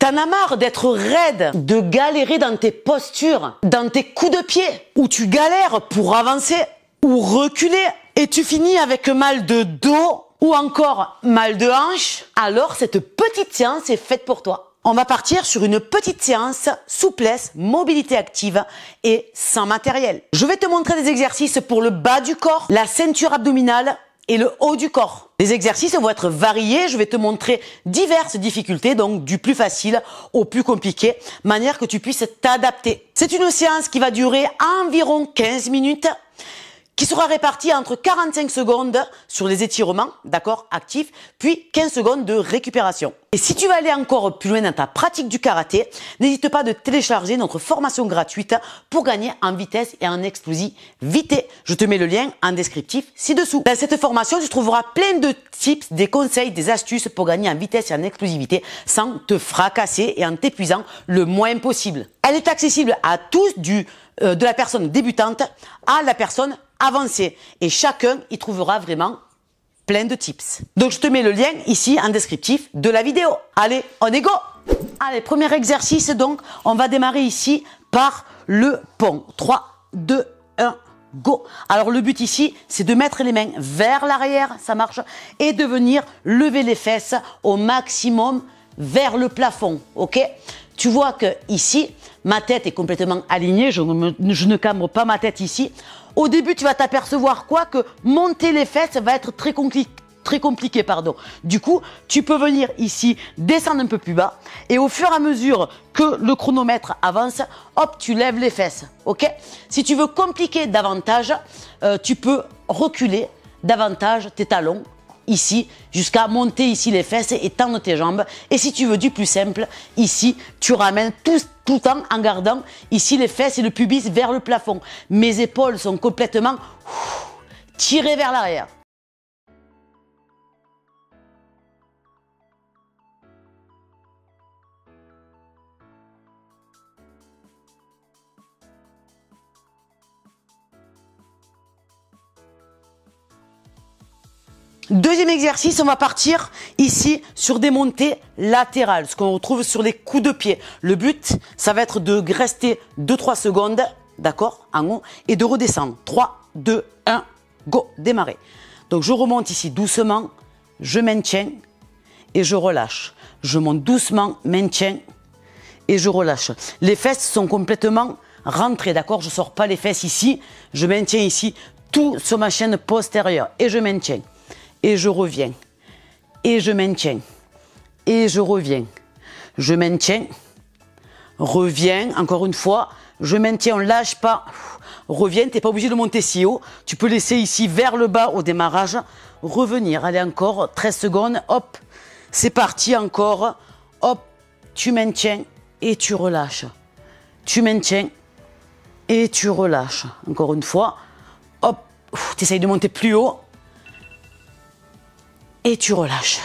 T'en as marre d'être raide, de galérer dans tes postures, dans tes coups de pied, où tu galères pour avancer ou reculer et tu finis avec mal de dos ou encore mal de hanche, alors cette petite séance est faite pour toi. On va partir sur une petite séance souplesse, mobilité active et sans matériel. Je vais te montrer des exercices pour le bas du corps, la ceinture abdominale et le haut du corps. Les exercices vont être variés, je vais te montrer diverses difficultés, donc du plus facile au plus compliqué, manière que tu puisses t'adapter. C'est une séance qui va durer environ 15 minutes, qui sera répartie entre 45 secondes sur les étirements, d'accord, actifs, puis 15 secondes de récupération. Et si tu veux aller encore plus loin dans ta pratique du karaté, n'hésite pas de télécharger notre formation gratuite pour gagner en vitesse et en explosivité. Je te mets le lien en descriptif ci-dessous. Dans cette formation, tu trouveras plein de tips, des conseils, des astuces pour gagner en vitesse et en explosivité sans te fracasser et en t'épuisant le moins possible. Elle est accessible à tous, de la personne débutante à la personne avancée. Et chacun y trouvera vraiment plein de tips. Donc je te mets le lien ici en descriptif de la vidéo. Allez, on est go! Allez, premier exercice donc, on va démarrer ici par le pont. 3, 2, 1, go! Alors le but ici, c'est de mettre les mains vers l'arrière, ça marche, et de venir lever les fesses au maximum vers le plafond, ok? Tu vois que ici, ma tête est complètement alignée, je ne cambre pas ma tête ici. Au début, tu vas t'apercevoir que monter les fesses va être très compliqué. Du coup, tu peux venir ici, descendre un peu plus bas, et au fur et à mesure que le chronomètre avance, hop, tu lèves les fesses, ok? Si tu veux compliquer davantage, tu peux reculer davantage tes talons, ici, jusqu'à monter ici les fesses et tendre tes jambes. Et si tu veux du plus simple, ici, tu ramènes tout le temps en gardant ici les fesses et le pubis vers le plafond. Mes épaules sont complètement tirées vers l'arrière. Deuxième exercice, on va partir ici sur des montées latérales, ce qu'on retrouve sur les coups de pied. Le but, ça va être de rester 2-3 secondes, d'accord, en haut, et de redescendre. 3, 2, 1, go, démarrer. Donc je remonte ici doucement, je maintiens et je relâche. Je monte doucement, maintiens et je relâche. Les fesses sont complètement rentrées, d'accord, je ne sors pas les fesses ici, je maintiens ici tout sur ma chaîne postérieure et je maintiens. Et je reviens, et je maintiens, et je reviens, je maintiens, reviens, encore une fois, je maintiens, on ne lâche pas, reviens, tu n'es pas obligé de monter si haut, tu peux laisser ici vers le bas au démarrage, revenir, allez encore, 13 secondes, hop, c'est parti encore, hop, tu maintiens et tu relâches, tu maintiens et tu relâches, encore une fois, hop, tu essayes de monter plus haut, et tu relâches.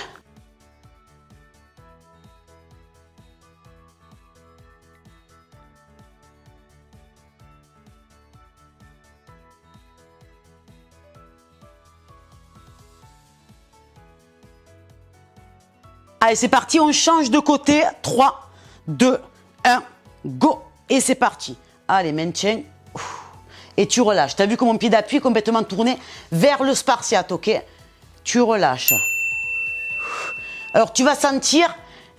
Allez, c'est parti, on change de côté. 3, 2, 1, go! Et c'est parti. Allez, maintiens. Et tu relâches. Tu as vu que mon pied d'appui est complètement tourné vers le spartiate, ok? Tu relâches. Alors, tu vas sentir,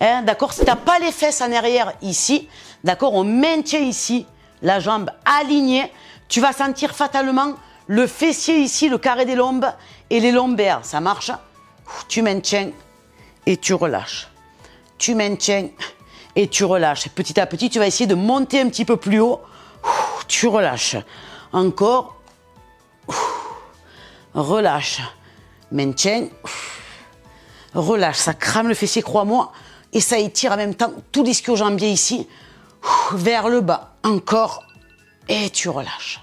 hein, d'accord, si tu n'as pas les fesses en arrière ici, d'accord, on maintient ici la jambe alignée, tu vas sentir fatalement le fessier ici, le carré des lombes et les lombaires, ça marche. Tu maintiens et tu relâches. Tu maintiens et tu relâches. Petit à petit, tu vas essayer de monter un petit peu plus haut. Tu relâches. Encore. Relâche. Maintiens. Relâche, ça crame le fessier, crois-moi, et ça étire en même temps tout l'ischio-jambier ici, vers le bas, encore, et tu relâches.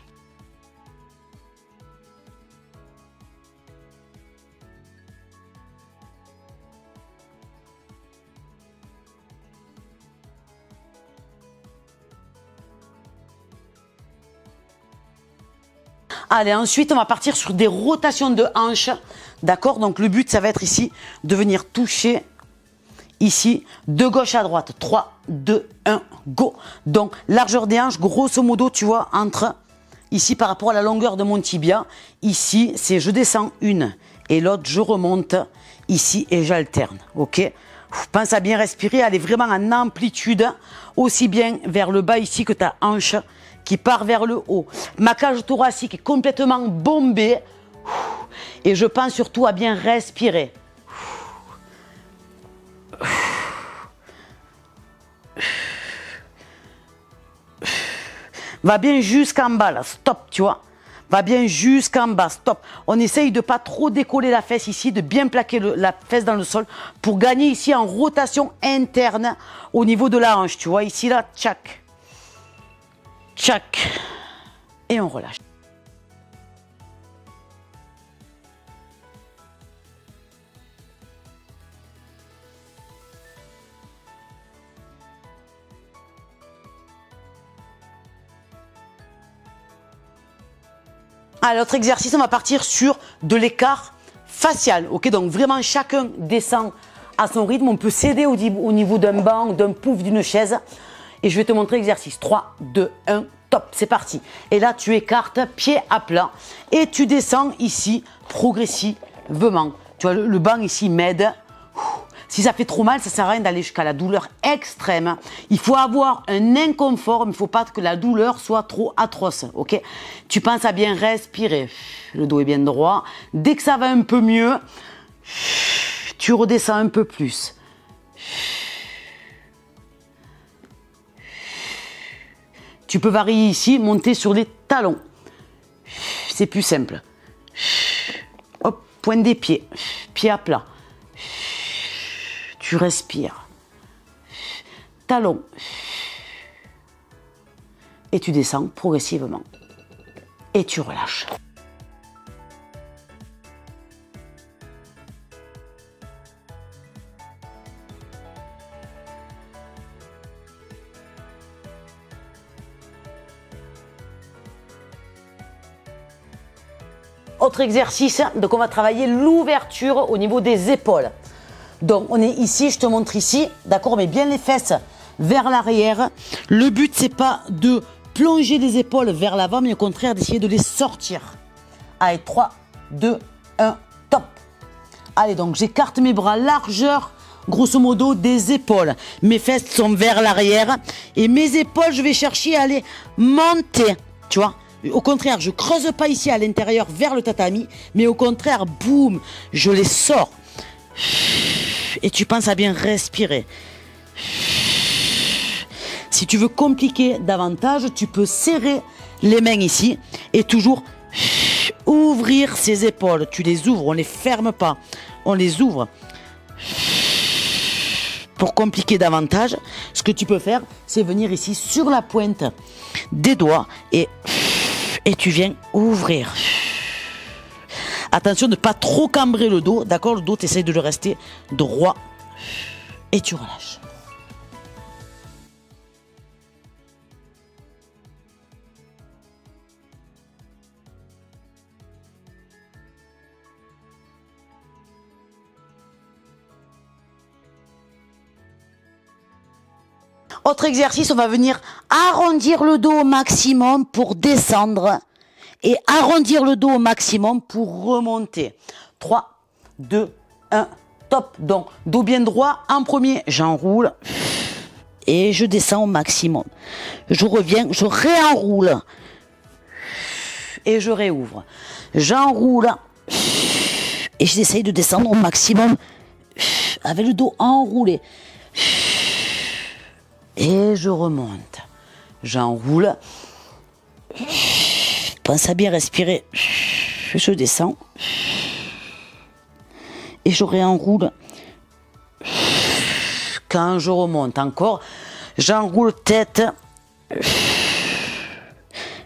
Allez, ensuite, on va partir sur des rotations de hanches. D'accord? Donc, le but, ça va être ici de venir toucher ici, de gauche à droite. 3, 2, 1, go. Donc, largeur des hanches, grosso modo, tu vois, entre, ici, par rapport à la longueur de mon tibia, ici, c'est je descends une et l'autre, je remonte ici et j'alterne, ok? Pense à bien respirer, aller vraiment en amplitude, aussi bien vers le bas ici que ta hanche qui part vers le haut. Ma cage thoracique est complètement bombée et je pense surtout à bien respirer. Va bien jusqu'en bas là, stop, tu vois. Va bien jusqu'en bas, stop. On essaye de pas trop décoller la fesse ici, de bien plaquer la fesse dans le sol pour gagner ici en rotation interne au niveau de la hanche. Tu vois, ici là, tchac, tchac. Et on relâche. À l'autre exercice, on va partir sur de l'écart facial. Ok, donc vraiment chacun descend à son rythme. On peut s'aider au niveau d'un banc, d'un pouf, d'une chaise. Et je vais te montrer l'exercice. 3, 2, 1, top, c'est parti. Et là, tu écartes pied à plat et tu descends ici progressivement. Tu vois, le banc ici m'aide. Si ça fait trop mal, ça ne sert à rien d'aller jusqu'à la douleur extrême. Il faut avoir un inconfort, mais il ne faut pas que la douleur soit trop atroce. Ok? Tu penses à bien respirer. Le dos est bien droit. Dès que ça va un peu mieux, tu redescends un peu plus. Tu peux varier ici, monter sur les talons. C'est plus simple. Hop, pointe des pieds, pied à plat. Tu respires. Talon. Et tu descends progressivement. Et tu relâches. Autre exercice, donc on va travailler l'ouverture au niveau des épaules. Donc on est ici, je te montre ici, d'accord, on met bien les fesses vers l'arrière. Le but c'est pas de plonger les épaules vers l'avant, mais au contraire d'essayer de les sortir. Allez, 3, 2, 1, top. Allez, donc j'écarte mes bras, largeur grosso modo des épaules. Mes fesses sont vers l'arrière et mes épaules, je vais chercher à les monter, tu vois. Au contraire, je creuse pas ici à l'intérieur vers le tatami, mais au contraire, boum, je les sors. Et tu penses à bien respirer. Si tu veux compliquer davantage, tu peux serrer les mains ici et toujours ouvrir ses épaules. Tu les ouvres, on ne les ferme pas, on les ouvre. Pour compliquer davantage, ce que tu peux faire, c'est venir ici sur la pointe des doigts et tu viens ouvrir. Attention de ne pas trop cambrer le dos, d'accord? Le dos, tu essaies de le rester droit et tu relâches. Autre exercice, on va venir arrondir le dos au maximum pour descendre et arrondir le dos au maximum pour remonter. 3, 2, 1, top. Donc, dos bien droit. En premier, j'enroule et je descends au maximum. Je reviens, je réenroule et je réouvre. J'enroule et j'essaye de descendre au maximum avec le dos enroulé. Et je remonte. J'enroule. Pense à bien respirer. Je descends. Et je réenroule. Quand je remonte encore, j'enroule tête.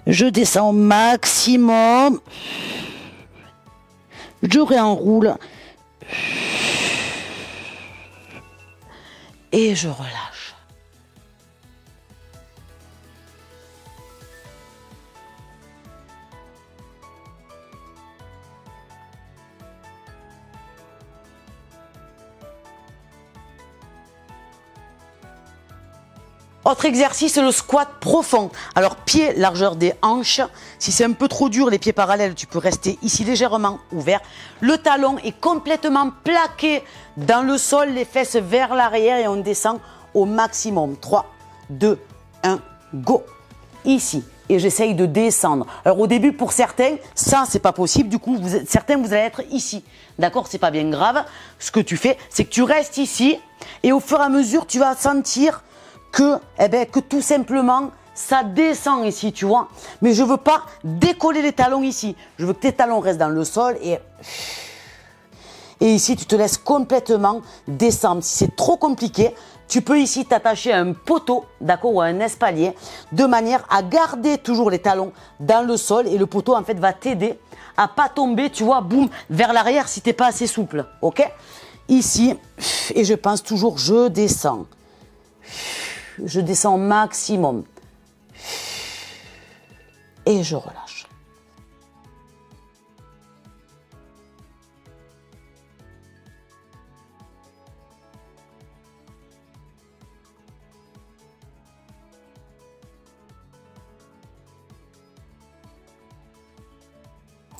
Je descends au maximum. Je réenroule. Et je relâche. Autre exercice, le squat profond. Alors, pied, largeur des hanches. Si c'est un peu trop dur, les pieds parallèles, tu peux rester ici légèrement ouvert. Le talon est complètement plaqué dans le sol, les fesses vers l'arrière et on descend au maximum. 3, 2, 1, go. Ici. Et j'essaye de descendre. Alors au début, pour certains, ça, c'est pas possible. Du coup, certains, vous allez être ici. D'accord? C'est pas bien grave. Ce que tu fais, c'est que tu restes ici. Et au fur et à mesure, tu vas sentir que tout simplement, ça descend ici, tu vois. Mais je veux pas décoller les talons ici. Je veux que tes talons restent dans le sol et ici, tu te laisses complètement descendre. Si c'est trop compliqué, tu peux ici t'attacher à un poteau, d'accord, ou à un espalier, de manière à garder toujours les talons dans le sol. Et le poteau, en fait, va t'aider à pas tomber, tu vois, boum, vers l'arrière si t'es pas assez souple, ok? Ici, et je pense toujours, je descends. Je descends au maximum. Et je relâche.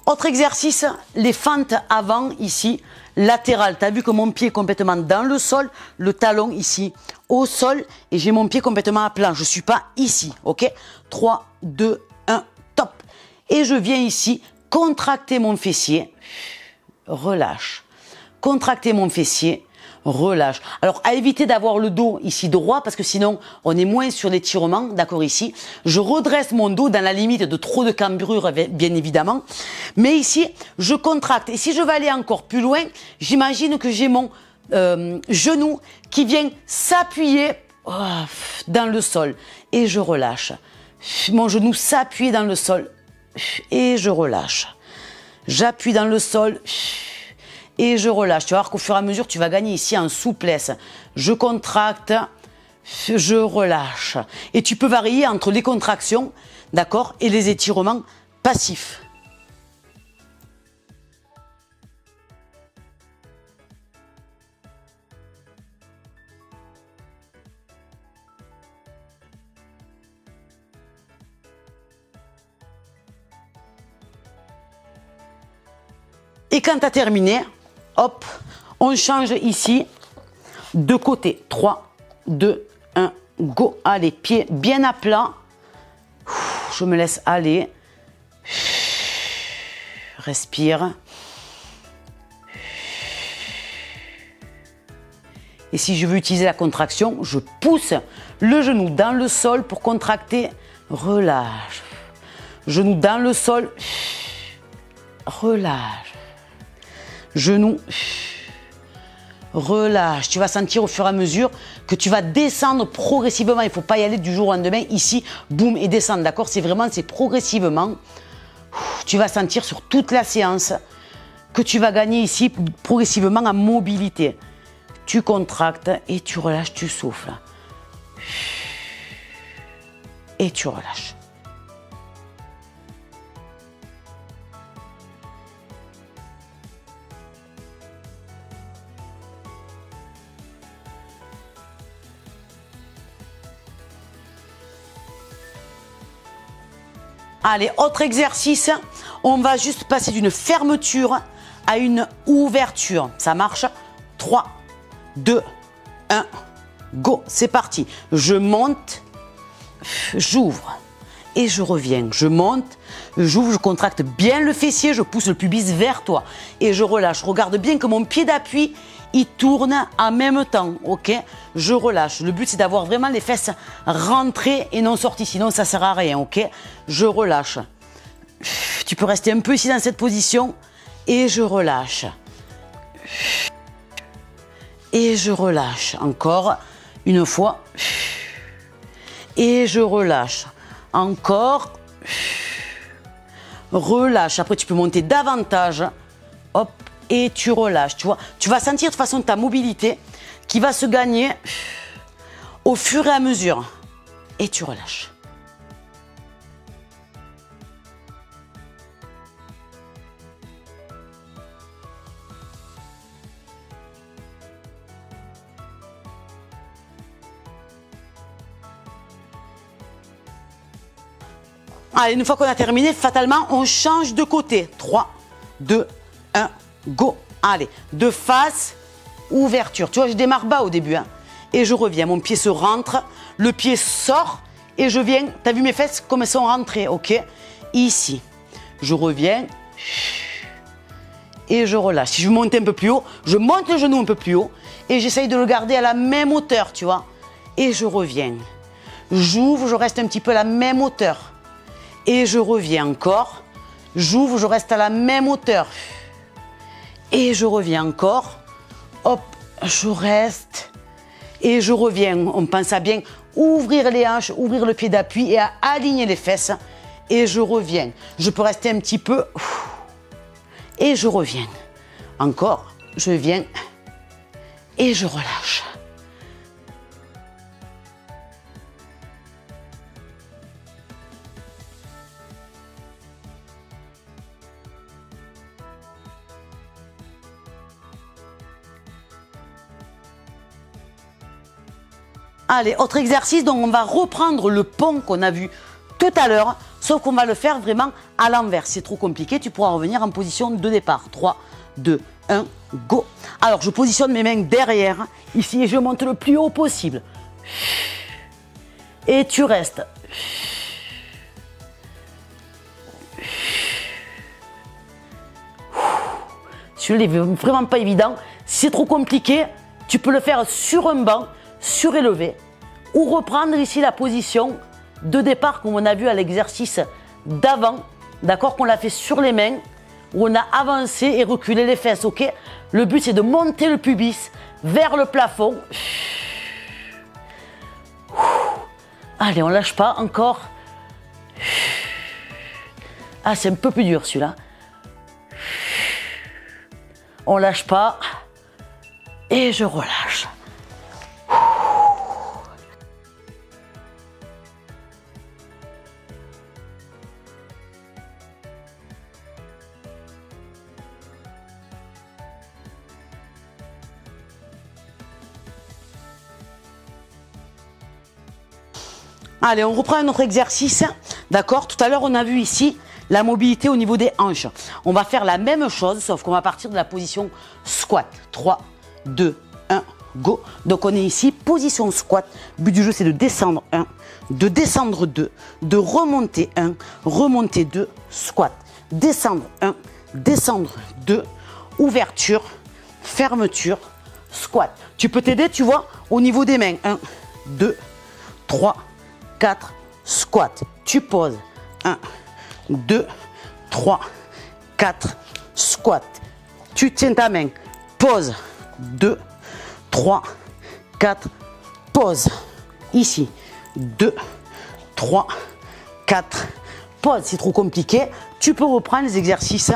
Autre exercice, les fentes avant ici, latérales. Tu as vu que mon pied est complètement dans le sol, le talon ici au sol et j'ai mon pied complètement à plat. Je ne suis pas ici, ok? 3, 2, 1, top. Et je viens ici contracter mon fessier, relâche. Contracter mon fessier, relâche. Alors, à éviter d'avoir le dos ici droit parce que sinon, on est moins sur l'étirement, d'accord, ici. Je redresse mon dos dans la limite de trop de cambrure, bien évidemment. Mais ici, je contracte. Et si je veux aller encore plus loin, j'imagine que j'ai mon genou qui vient s'appuyer dans le sol. Et je relâche. Mon genou s'appuie dans le sol. Et je relâche. J'appuie dans le sol. Et je relâche. Tu vas voir qu'au fur et à mesure, tu vas gagner ici en souplesse. Je contracte, je relâche. Et tu peux varier entre les contractions, d'accord, et les étirements passifs. Et quand tu as terminé, hop, on change ici de côté. 3, 2, 1, go. Allez, pieds bien à plat. Je me laisse aller. Respire. Et si je veux utiliser la contraction, je pousse le genou dans le sol pour contracter. Relâche. Genou dans le sol. Relâche. Genou, relâche. Tu vas sentir au fur et à mesure que tu vas descendre progressivement. Il ne faut pas y aller du jour au lendemain. Ici, boum, et descendre. D'accord? C'est progressivement. Tu vas sentir sur toute la séance que tu vas gagner ici progressivement en mobilité. Tu contractes et tu relâches, tu souffles. Et tu relâches. Allez, autre exercice, on va juste passer d'une fermeture à une ouverture. Ça marche? 3, 2, 1, go, c'est parti. Je monte, j'ouvre et je reviens. Je monte, j'ouvre, je contracte bien le fessier, je pousse le pubis vers toi et je relâche. Regarde bien que mon pied d'appui, il tourne en même temps, ok? Je relâche. Le but, c'est d'avoir vraiment les fesses rentrées et non sorties, sinon ça ne sert à rien, ok? Je relâche. Tu peux rester un peu ici dans cette position et je relâche. Et je relâche. Encore une fois. Et je relâche. Encore. Relâche. Après, tu peux monter davantage. Hop. Et tu relâches, tu vois. Tu vas sentir de toute façon ta mobilité qui va se gagner au fur et à mesure. Et tu relâches. Allez, une fois qu'on a terminé, fatalement, on change de côté. 3, 2, 1, go. Allez, de face, ouverture. Tu vois, je démarre bas au début. Hein, et je reviens. Mon pied se rentre, le pied sort et je viens. Tu as vu mes fesses comme elles sont rentrées, ok? Ici, je reviens et je relâche. Si je monte un peu plus haut, je monte le genou un peu plus haut et j'essaye de le garder à la même hauteur, tu vois. Et je reviens. J'ouvre, je reste un petit peu à la même hauteur. Et je reviens encore. J'ouvre, je reste à la même hauteur. Et je reviens encore. Hop, je reste. Et je reviens. On pense à bien ouvrir les hanches, ouvrir le pied d'appui et à aligner les fesses. Et je reviens. Je peux rester un petit peu. Et je reviens. Encore, je viens. Et je relâche. Allez, autre exercice, donc on va reprendre le pont qu'on a vu tout à l'heure, sauf qu'on va le faire vraiment à l'envers. Si c'est trop compliqué, tu pourras revenir en position de départ. 3, 2, 1, go. Alors, je positionne mes mains derrière, ici, et je monte le plus haut possible. Et tu restes. Celui-là n'est vraiment pas évident. Si c'est trop compliqué, tu peux le faire sur un banc, surélevé, ou reprendre ici la position de départ comme on a vu à l'exercice d'avant, d'accord, qu'on l'a fait sur les mains, où on a avancé et reculé les fesses, ok? Le but c'est de monter le pubis vers le plafond. Allez, on lâche pas, encore. Ah, c'est un peu plus dur celui-là. On lâche pas. Et je relâche. Allez, on reprend un autre exercice. D'accord? Tout à l'heure, on a vu ici la mobilité au niveau des hanches. On va faire la même chose, sauf qu'on va partir de la position squat. 3, 2, 1, go. Donc, on est ici, position squat. Le but du jeu, c'est de descendre 1, de descendre 2, de remonter 1, remonter 2, squat. Descendre 1, descendre 2, ouverture, fermeture, squat. Tu peux t'aider, tu vois, au niveau des mains. 1, 2, 3, 4, squat. Tu poses. 1, 2, 3, 4, squat. Tu tiens ta main. Pose. 2, 3, 4, pose. Ici. 2, 3, 4, pose. C'est trop compliqué. Tu peux reprendre les exercices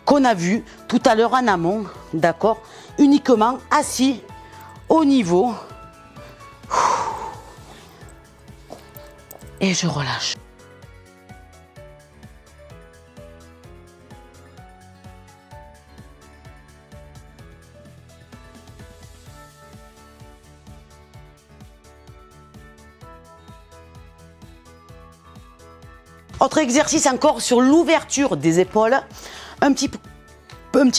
qu'on a vus tout à l'heure en amont. D'accord? Uniquement assis au niveau. Et je relâche. Autre exercice encore sur l'ouverture des épaules, un petit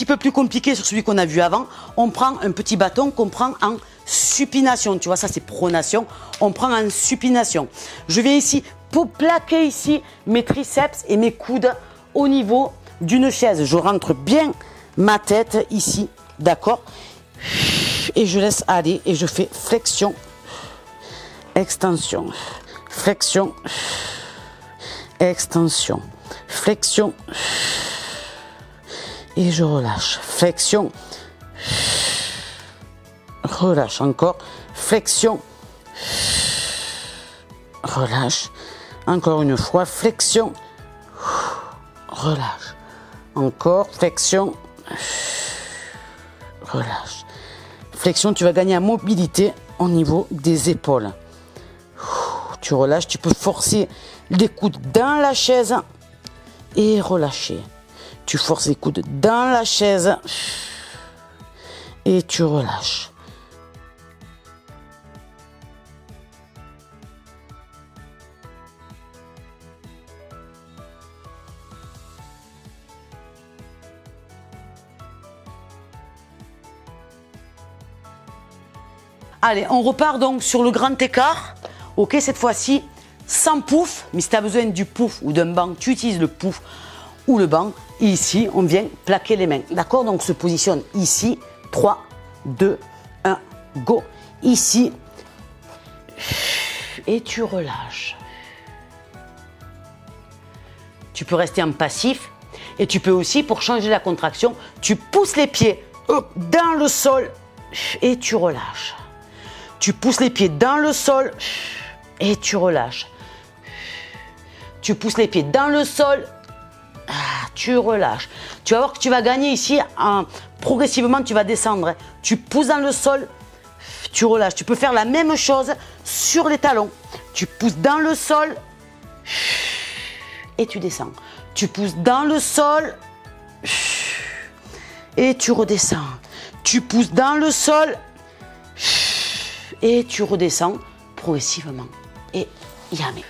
peu plus compliqué sur celui qu'on a vu avant. On prend un petit bâton qu'on prend en supination. Tu vois, ça c'est pronation. On prend en supination. Je viens ici pour plaquer ici mes triceps et mes coudes au niveau d'une chaise. Je rentre bien ma tête ici, d'accord? Et je laisse aller et je fais flexion, extension, flexion, extension, flexion, et je relâche, flexion, relâche encore, flexion, relâche, encore une fois, flexion, relâche, encore, flexion, relâche, flexion, tu vas gagner en mobilité au niveau des épaules. Tu relâches, tu peux forcer les coudes dans la chaise et relâcher. Tu forces les coudes dans la chaise et tu relâches. Allez, on repart donc sur le grand écart. Ok, cette fois-ci, sans pouf. Mais si tu as besoin du pouf ou d'un banc, tu utilises le pouf ou le banc. Et ici, on vient plaquer les mains. D'accord? Donc, on se positionne ici. 3, 2, 1, go. Ici. Et tu relâches. Tu peux rester en passif. Et tu peux aussi, pour changer la contraction, tu pousses les pieds dans le sol et tu relâches. Tu pousses les pieds dans le sol et tu relâches. Tu pousses les pieds dans le sol, tu relâches. Tu vas voir que tu vas gagner ici, progressivement tu vas descendre. Tu pousses dans le sol, tu relâches. Tu peux faire la même chose sur les talons. Tu pousses dans le sol et tu descends. Tu pousses dans le sol et tu redescends. Tu pousses dans le sol et tu redescends progressivement. Et jamais.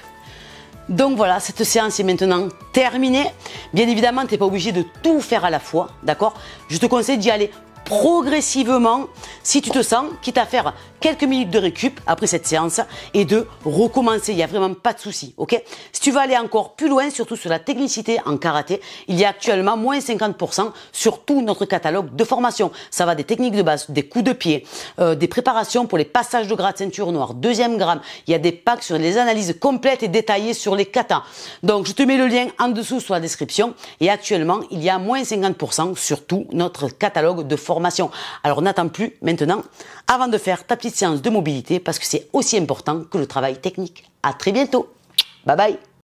Donc voilà, cette séance est maintenant terminée. Bien évidemment, tu n'es pas obligé de tout faire à la fois, d'accord? Je te conseille d'y aller progressivement si tu te sens, quitte à faire quelques minutes de récup après cette séance et de recommencer. Il n'y a vraiment pas de souci, ok? Si tu veux aller encore plus loin, surtout sur la technicité en karaté, il y a actuellement moins 50% sur tout notre catalogue de formation. Ça va des techniques de base, des coups de pied, des préparations pour les passages de grade ceinture noire, deuxième gramme. Il y a des packs sur les analyses complètes et détaillées sur les katas. Donc je te mets le lien en dessous sur la description et actuellement il y a moins 50% sur tout notre catalogue de formation. Alors n'attends plus maintenant avant de faire ta petite séance de mobilité parce que c'est aussi important que le travail technique. À très bientôt. Bye bye.